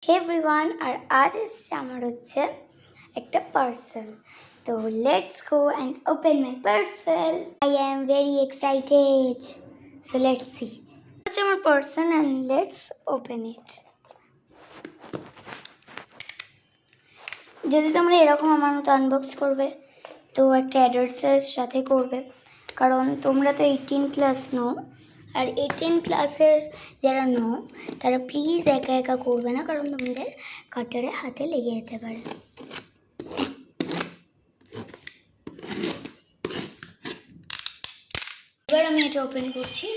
হে everyone, আর আজ এসছে আমার হচ্ছে একটা পার্সেল। তো let's go and open my parcel. I am very excited. So let's see. হচ্ছে আমার parcel and let's open it. যদি তোমরা এরকম আমার মতো আনবক্স করবে তো একটা অ্যাড্রেসের সাথে করবে, কারণ তোমরা তো 18+ নো। আর 18+-এর যারা নো তারা প্লিজ একা একা করবে না, কারণ তোমাদের কাটারে হাতে লেগে যেতে পারে। এবার আমি এটা ওপেন করছি।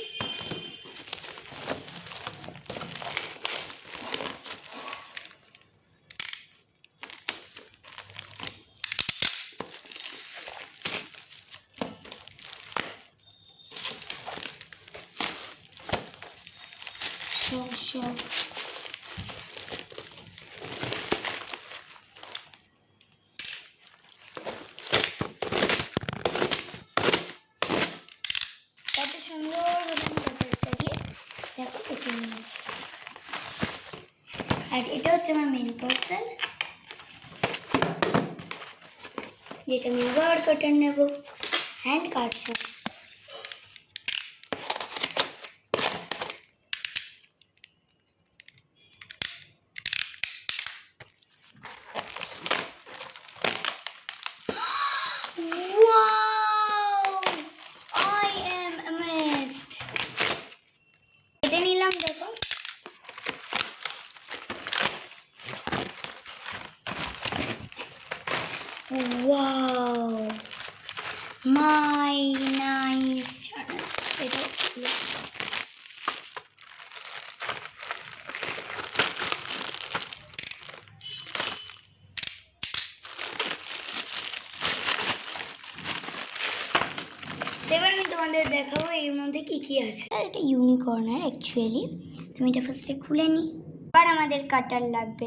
সব এত সুন্দর দিয়ে দেখো কেটে নিয়েছি। আর এটা হচ্ছে আমার মেন পার্সেল, যেটা আমি আবার কাটার নেব হ্যান্ড কাটবো। Wow! I am amazed. এটা নিলাম, দেখো। Wow! My nice channel. এটা এবার আমি তোমাদের দেখাবো এর মধ্যে কি কি আছে। আর এটা ইউনিকর্নের অ্যাকচুয়ালি। তুমি এটা ফার্স্টে খুলে নিই। এবার আমাদের কাটার লাগবে।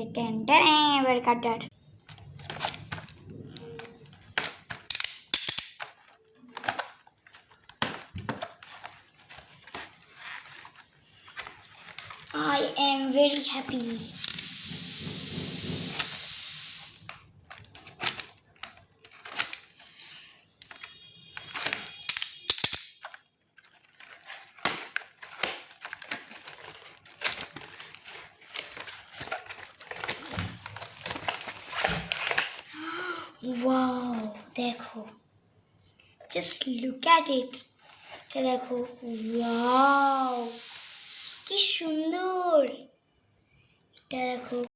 এবার কাটার। I am very happy. Wow, দেখো, just look at it. এটা দেখো, wow, কি সুন্দর। এটা দেখো।